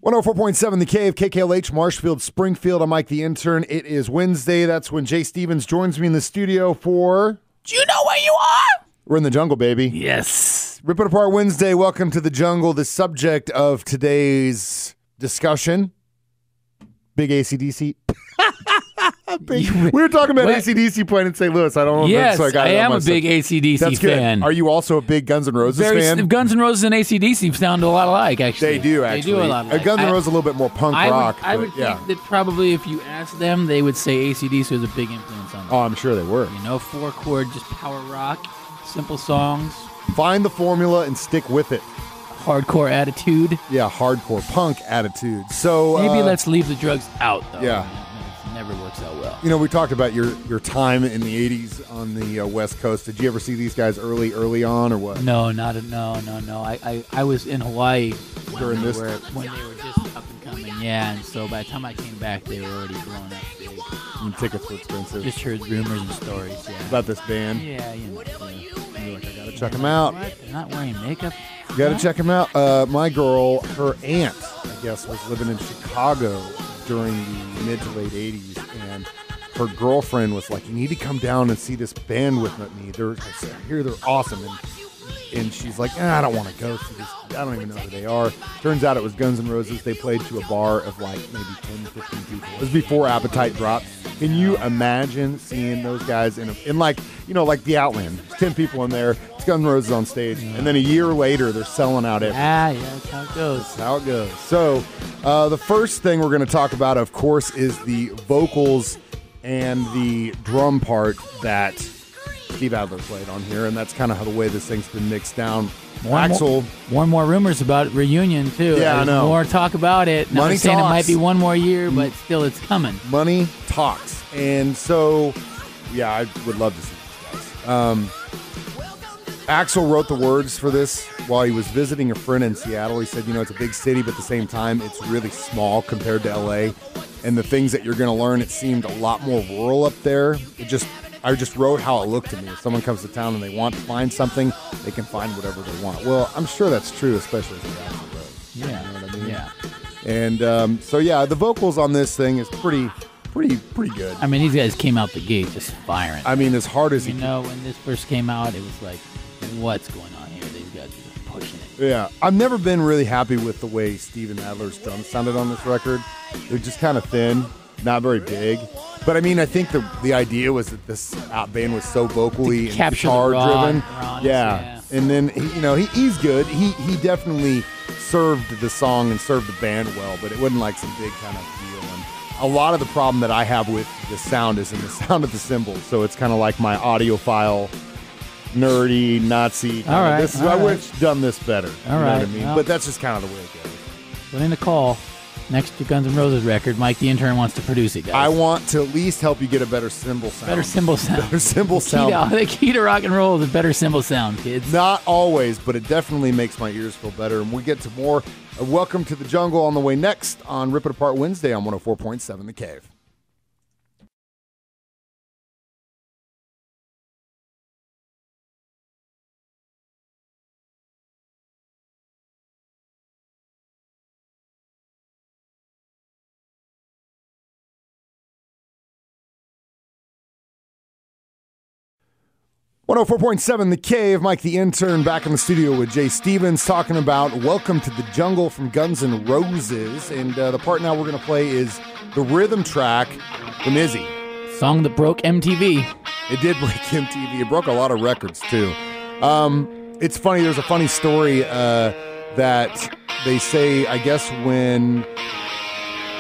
104.7 The Cave, KKLH, Marshfield, Springfield. I'm Mike the Intern. It is Wednesday. That's when Jay Stevens joins me in the studio for... Do you know where you are? We're in the jungle, baby. Yes. Rip It Apart Wednesday. Welcome to the jungle. The subject of today's discussion, big AC/DC. We were talking about AC/DC playing in St. Louis. I don't know. Yes, so I am a big AC/DC fan. Good. Are you also a big Guns N' Roses fan? Guns N' Roses and AC/DC sound a lot alike, actually. They do, actually. They do a lot alike. Guns N' Roses a little bit more punk rock. I would think that probably if you asked them, they would say AC/DC was a big influence on them. Oh, I'm sure they were. You know, 4-chord, just power rock, simple songs. Find the formula and stick with it. Hardcore attitude. Yeah, hardcore punk attitude. So maybe let's leave the drugs out, though. Yeah. It never works out well. You know, we talked about your time in the 80s on the West Coast. Did you ever see these guys early on, or what? No. I was in Hawaii during when they were just up and coming. Yeah, and so by the time I came back, they were already blown up big. And tickets were expensive. Just heard rumors and stories. Yeah. About this band. Yeah, you know. You're like, I gotta check them out. What? They're not wearing makeup. You gotta check them out. My girl, her aunt, I guess, was living in Chicago during the mid to late 80s, and her girlfriend was like, you need to come down and see this band with me. I hear they're awesome. And she's like, I don't want to go see this. I don't even know who they are. Turns out it was Guns N' Roses. They played to a bar of like maybe 10, 15 people. It was before Appetite dropped. Can you imagine seeing those guys in like, you know, like the Outland? There's 10 people in there. It's Guns N' Roses on stage. Yeah. And then a year later, they're selling out everything. Yeah, that's how it goes. That's how it goes. So the first thing we're going to talk about, of course, is the vocals and the drum part that Steve Adler played on here, and that's kind of how the way this thing's been mixed down. More and more rumors about reunion, too. Yeah, I know. More talk about it. Now Money I'm saying talks. It might be one more year, but still it's coming. Money talks. And so, yeah, I would love to see these guys. Axl wrote the words for this while he was visiting a friend in Seattle. He said, you know, it's a big city, but at the same time, it's really small compared to L.A. And the things that you're going to learn, it seemed a lot more rural up there. I just wrote how it looked to me. If someone comes to town and they want to find something, they can find whatever they want. Well, I'm sure that's true, especially if they're Axl Rose. Yeah. You know what I mean? Yeah. And so, yeah, the vocals on this thing is pretty good. I mean, these guys came out the gate just firing. I mean, as hard as you know, when this first came out, it was like, what's going on here? These guys are just pushing it. Yeah. I've never been really happy with the way Steven Adler's drums sounded on this record. They're just kind of thin, not very big. But I mean, I think the idea was that this band was so vocally and guitar driven. Yeah. And then he's good. He definitely served the song and served the band well, but it wasn't like some big kind of deal. And a lot of the problem that I have with the sound is in the sound of the cymbals. So it's kind of like my audiophile, nerdy, Nazi. All right. I wish done this better. All right. Know what I mean? Well, but that's just kind of the way it goes. Put in a call. Next to Guns N' Roses record, Mike the Intern wants to produce it, guys. I want to at least help you get a better cymbal sound. Better cymbal sound. The key to rock and roll is a better cymbal sound, kids. Not always, but it definitely makes my ears feel better. And we get to more. Welcome to the Jungle on the way next on Rip It Apart Wednesday on 104.7 The Cave. One 104.7 The Cave, Mike the Intern back in the studio with Jay Stevens talking about Welcome to the Jungle from Guns N' Roses. And the part now we're going to play is the rhythm track from Izzy. Song that broke MTV. It did break MTV. It broke a lot of records, too. It's funny. There's a funny story that they say, I guess, when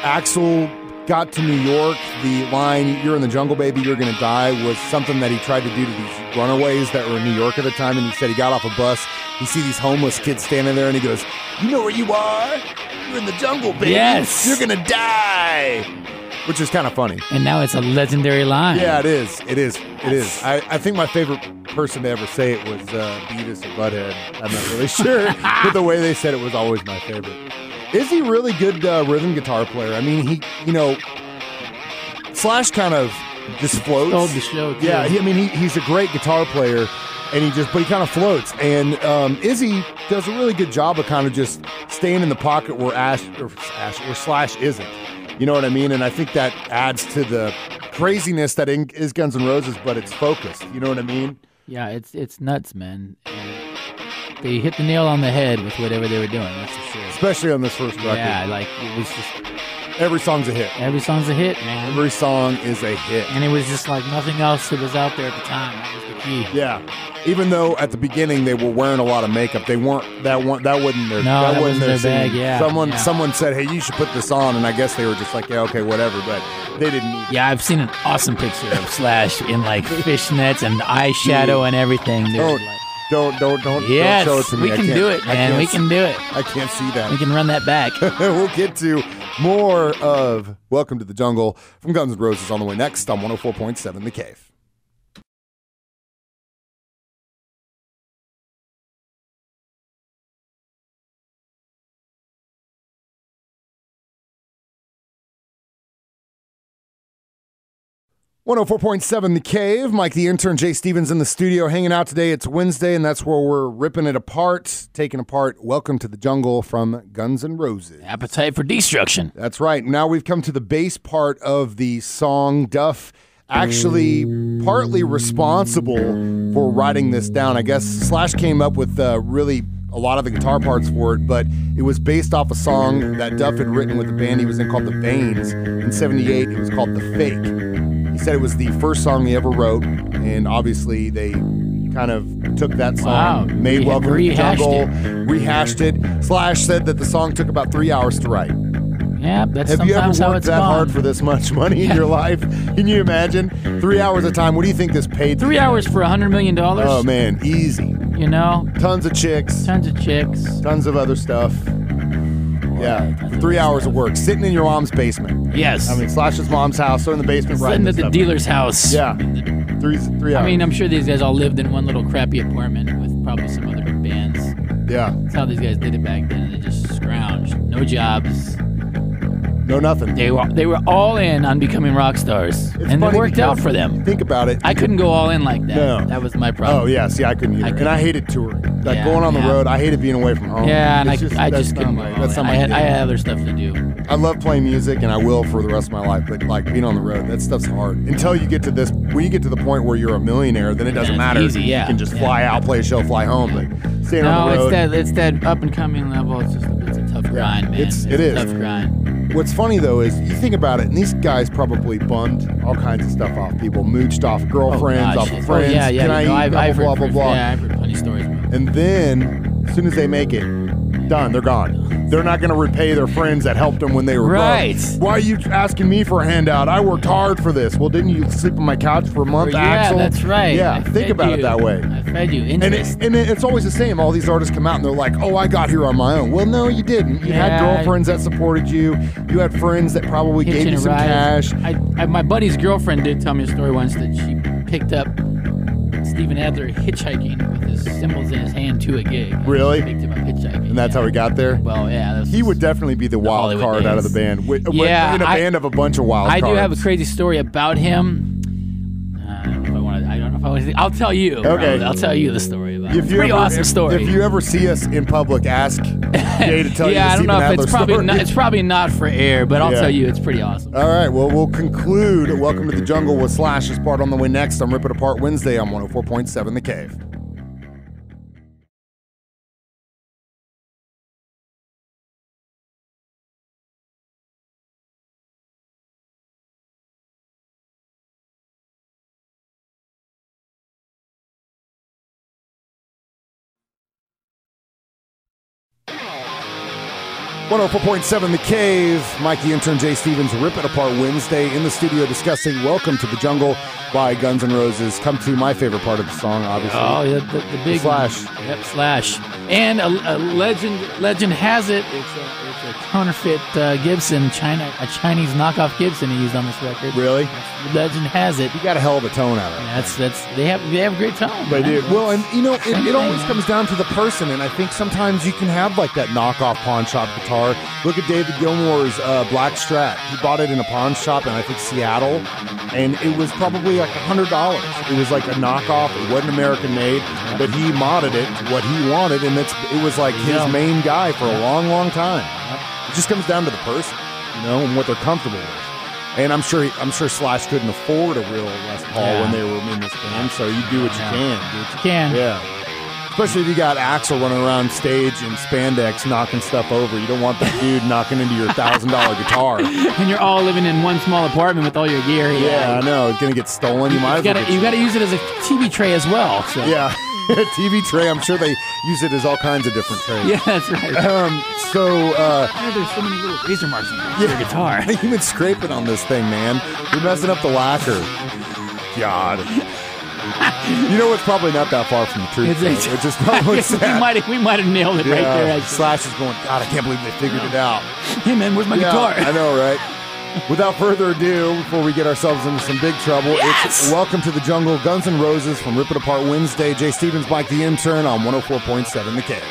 Axl got to New York, the line, "You're in the jungle, baby, you're going to die," was something that he tried to do to these runaways that were in New York at the time. And he said he got off a bus, he see these homeless kids standing there, and he goes, "You know where you are? You're in the jungle, baby. Yes. You're going to die." Which is kind of funny. And now it's a legendary line. Yeah, it is. It is. I think my favorite person to ever say it was Beavis or Butthead. I'm not really sure, but the way they said it was always my favorite. Is he really good rhythm guitar player? I mean, he, Slash kind of just floats. Stole the show, too. Yeah, he's a great guitar player, and but he kind of floats. And Izzy does a really good job of kind of just staying in the pocket where Slash isn't. You know what I mean? And I think that adds to the craziness that is Guns N' Roses, but it's focused. You know what I mean? Yeah, it's nuts, man. And they hit the nail on the head with whatever they were doing. That's for sure. Especially on this first record. Yeah, like it was just every song's a hit. Every song's a hit, man. Every song is a hit. And it was just like nothing else that was out there at the time. That was the key. Yeah. Even though at the beginning they were wearing a lot of makeup, they weren't. That wasn't their. No, that wasn't their scene. bag. Yeah. Someone said, "Hey, you should put this on," and I guess they were just like, "Yeah, okay, whatever." But they didn't need. Yeah, I've seen an awesome picture of Slash in like fishnets and eyeshadow and everything. Don't Yes, show it to me. we can do it, man. We can do it. I can't see that. We can run that back. We'll get to more of Welcome to the Jungle from Guns N' Roses on the way next on 104.7 The Cave. .7 The Cave. Mike, the intern, Jay Stevens in the studio, hanging out today. It's Wednesday, and that's where we're ripping it apart, taking apart Welcome to the Jungle from Guns N' Roses. Appetite for Destruction. That's right. Now we've come to the bass part of the song. Duff actually partly responsible for writing this down. I guess Slash came up with really a lot of the guitar parts for it, but it was based off a song that Duff had written with a band he was in called The Veins. In '78, it was called The Fake. He said it was the first song he ever wrote, and obviously they kind of took that song, made Welcome to the Jungle, rehashed it. Slash said that the song took about 3 hours to write. Yeah, that's Have you ever sometimes how worked it's that gone. hard for this much money in your life? Can you imagine? 3 hours of time. What do you think this paid? 3 hours for $100 million? Oh, man, easy. You know? Tons of chicks. Tons of chicks. Tons of other stuff. Yeah, 3 hours of work. Sitting in your mom's basement. Yes. I mean, Slash's mom's house, or in the basement Sitting at the dealer's house. Yeah. 3 hours. I mean, I'm sure these guys all lived in one little crappy apartment with probably some other bands. Yeah. That's how these guys did it back then. They just scrounged. No jobs. No nothing. They were all in on becoming rock stars. And it worked out for them. Think about it. I couldn't go all in like that. No. That was my problem. Oh, yeah. See, I couldn't either. And I hated touring. Like going on the road. I hated being away from home. Yeah, and I that's just couldn't not go my- all that's in. not my I deal. had other stuff to do. I love playing music, and I will for the rest of my life. But like being on the road, that stuff's hard. Until you get to this, when you get to the point where you're a millionaire, then it doesn't it's matter. easy, yeah. You can just fly out, play a show, fly home. But staying on the No, road. it's that up and coming level. It's a tough grind, man. It is. a tough grind. What's funny though is you think about it, and these guys probably bummed all kinds of stuff off people, mooched off girlfriends, off of friends. Yeah. Can I No, eat? I've Blah, heard, blah, blah, blah. Yeah, I've heard plenty of stories about it. And then, as soon as they make it, done, they're gone. They're not going to repay their friends that helped them when they were Right. broke. Why are you asking me for a handout? I worked hard for this. Well, didn't you sleep on my couch for a month, Yeah, Axel? that's right. Yeah, I think fed about you. it that way. I fed you. And Interest. it's always the same. All these artists come out and they're like, "Oh, I got here on my own." Well, no, you didn't. You had Yeah. girlfriends that supported you. You had friends that probably gave Hitching you a some ride. cash. My buddy's girlfriend did tell me a story once that she picked up Steven Adler hitchhiking with his cymbals in his hand to a gig. Really? She picked him up hitchhiking. And that's how he got there. Well, yeah. He would definitely be the wild Hollywood card out of the days. band. Yeah, in a band of a bunch of wild I cards. do have a crazy story about him. I don't know if I want to. I'll tell you. Okay. I'll tell you the story about it. It's a you pretty awesome if, story. If you ever see us in public, ask Jay to tell you the yeah, I don't Steven know if Adler it's probably story. not, it's probably not for air, but I'll Yeah. tell you it's pretty awesome. All right, well, we'll conclude Welcome to the Jungle with Slash's part on the way next on Rip It Apart Wednesday on 104.7 The Cave. .7 The Cave. Mike, the intern, Jay Stevens, Rip It Apart Wednesday in the studio discussing Welcome to the Jungle by Guns N' Roses. Come to my favorite part of the song, obviously. Oh, yeah, the big Slash. Yep, Slash. And a legend has it. It's a counterfeit Gibson, a Chinese knockoff Gibson he used on this record. Really? Legend has it. You got a hell of a tone out of it. That's they have a great tone. They man. do. Well, and you know, it always comes down to the person, and I think sometimes you can have like that knockoff pawn shop guitar guitar. Look at David Gilmour's Black Strat. He bought it in a pawn shop in, I think, Seattle, and it was probably like $100. It was like a knockoff. It wasn't American made, but he modded it to what he wanted, and it was like his main guy for a long, long time. It just comes down to the person, and what they're comfortable with. And I'm sure Slash couldn't afford a real Les Paul when they were in this band, so you do what you can. Do what you can. Yeah. Especially if you got Axl running around stage in spandex knocking stuff over. You don't want that dude knocking into your $1,000 guitar. And you're all living in one small apartment with all your gear. Yeah, I know. It's going to get stolen. You got to use it as a TV tray as well. So. Yeah. TV tray. I'm sure they use it as all kinds of different trays. Yeah, that's right. There's so many little razor marks on your guitar. You've been scraping on this thing, man. You're messing up the lacquer. God. You know what's probably not that far from the truth. It's just probably sad. we might have nailed it right there. Actually. Slash is going, God, I can't believe they figured it out. Hey, man, where's my guitar? I know, right? Without further ado, before we get ourselves into some big trouble, it's Welcome to the Jungle, Guns N' Roses from Rip It Apart Wednesday. Jay Stevens, Mike the Intern on 104.7 The K.